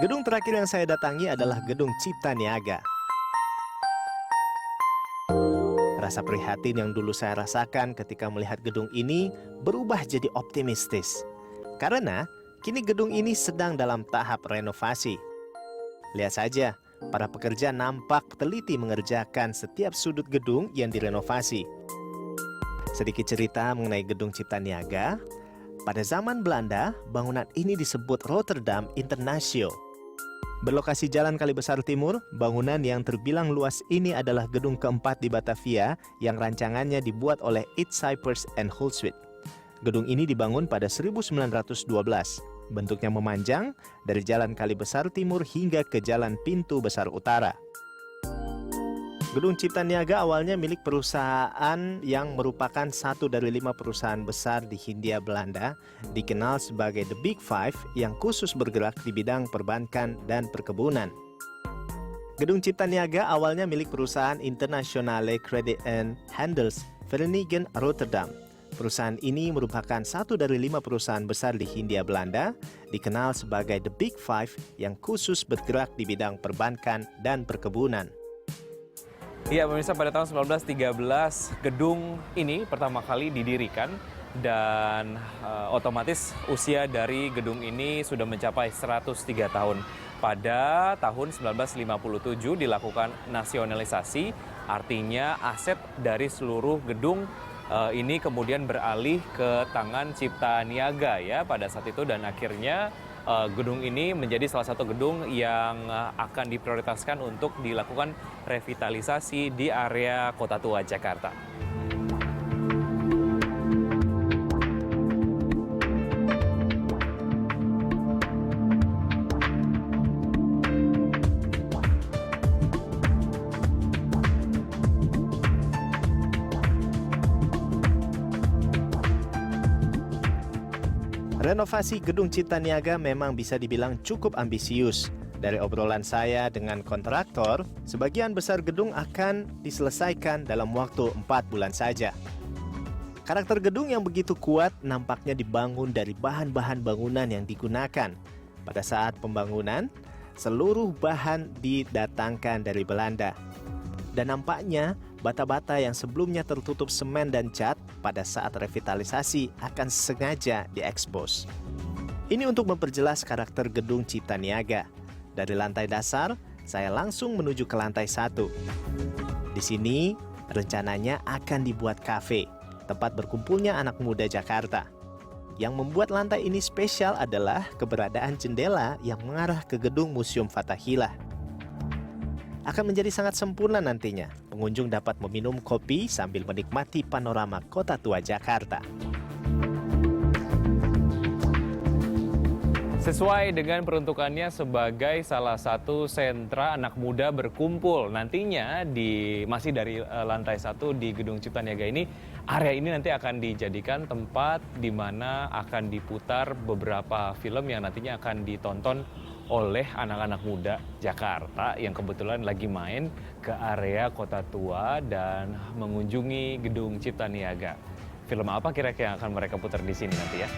Gedung terakhir yang saya datangi adalah Gedung Cipta Niaga. Rasa prihatin yang dulu saya rasakan ketika melihat gedung ini berubah jadi optimistis. Karena kini gedung ini sedang dalam tahap renovasi. Lihat saja, para pekerja nampak teliti mengerjakan setiap sudut gedung yang direnovasi. Sedikit cerita mengenai Gedung Cipta Niaga. Pada zaman Belanda, bangunan ini disebut Rotterdam International. Berlokasi Jalan Kali Besar Timur, bangunan yang terbilang luas ini adalah gedung keempat di Batavia yang rancangannya dibuat oleh Eat Cypress and Hulswit. Gedung ini dibangun pada 1912. Bentuknya memanjang dari Jalan Kali Besar Timur hingga ke Jalan Pintu Besar Utara. Gedung Cipta Niaga awalnya milik perusahaan yang merupakan satu dari 5 perusahaan besar di Hindia Belanda, dikenal sebagai The Big Five yang khusus bergerak di bidang perbankan dan perkebunan. Gedung Cipta Niaga awalnya milik perusahaan Internationale Credit and Handels Vereniging Rotterdam. Perusahaan ini merupakan satu dari 5 perusahaan besar di Hindia Belanda, dikenal sebagai The Big Five yang khusus bergerak di bidang perbankan dan perkebunan. Iya, pemirsa, pada tahun 1913 gedung ini pertama kali didirikan dan otomatis usia dari gedung ini sudah mencapai 103 tahun. Pada tahun 1957 dilakukan nasionalisasi, artinya aset dari seluruh gedung ini kemudian beralih ke tangan Cipta Niaga ya pada saat itu, dan akhirnya gedung ini menjadi salah satu gedung yang akan diprioritaskan untuk dilakukan revitalisasi di area Kota Tua Jakarta. Renovasi Gedung Cipta Niaga memang bisa dibilang cukup ambisius. Dari obrolan saya dengan kontraktor, sebagian besar gedung akan diselesaikan dalam waktu 4 bulan saja. Karakter gedung yang begitu kuat nampaknya dibangun dari bahan-bahan bangunan yang digunakan. Pada saat pembangunan, seluruh bahan didatangkan dari Belanda. Dan nampaknya bata-bata yang sebelumnya tertutup semen dan cat pada saat revitalisasi akan sengaja diekspos. Ini untuk memperjelas karakter Gedung Cipta Niaga. Dari lantai dasar, saya langsung menuju ke lantai 1. Di sini, rencananya akan dibuat kafe, tempat berkumpulnya anak muda Jakarta. Yang membuat lantai ini spesial adalah keberadaan jendela yang mengarah ke gedung Museum Fathahillah. Akan menjadi sangat sempurna nantinya. Pengunjung dapat meminum kopi sambil menikmati panorama Kota Tua Jakarta. Sesuai dengan peruntukannya sebagai salah satu sentra anak muda berkumpul. Nantinya masih dari lantai 1 di Gedung Cipta Niaga ini, area ini nanti akan dijadikan tempat di mana akan diputar beberapa film yang nantinya akan ditonton oleh anak-anak muda Jakarta yang kebetulan lagi main ke area Kota Tua dan mengunjungi Gedung Cipta Niaga. Film apa kira-kira yang akan mereka putar di sini nanti ya?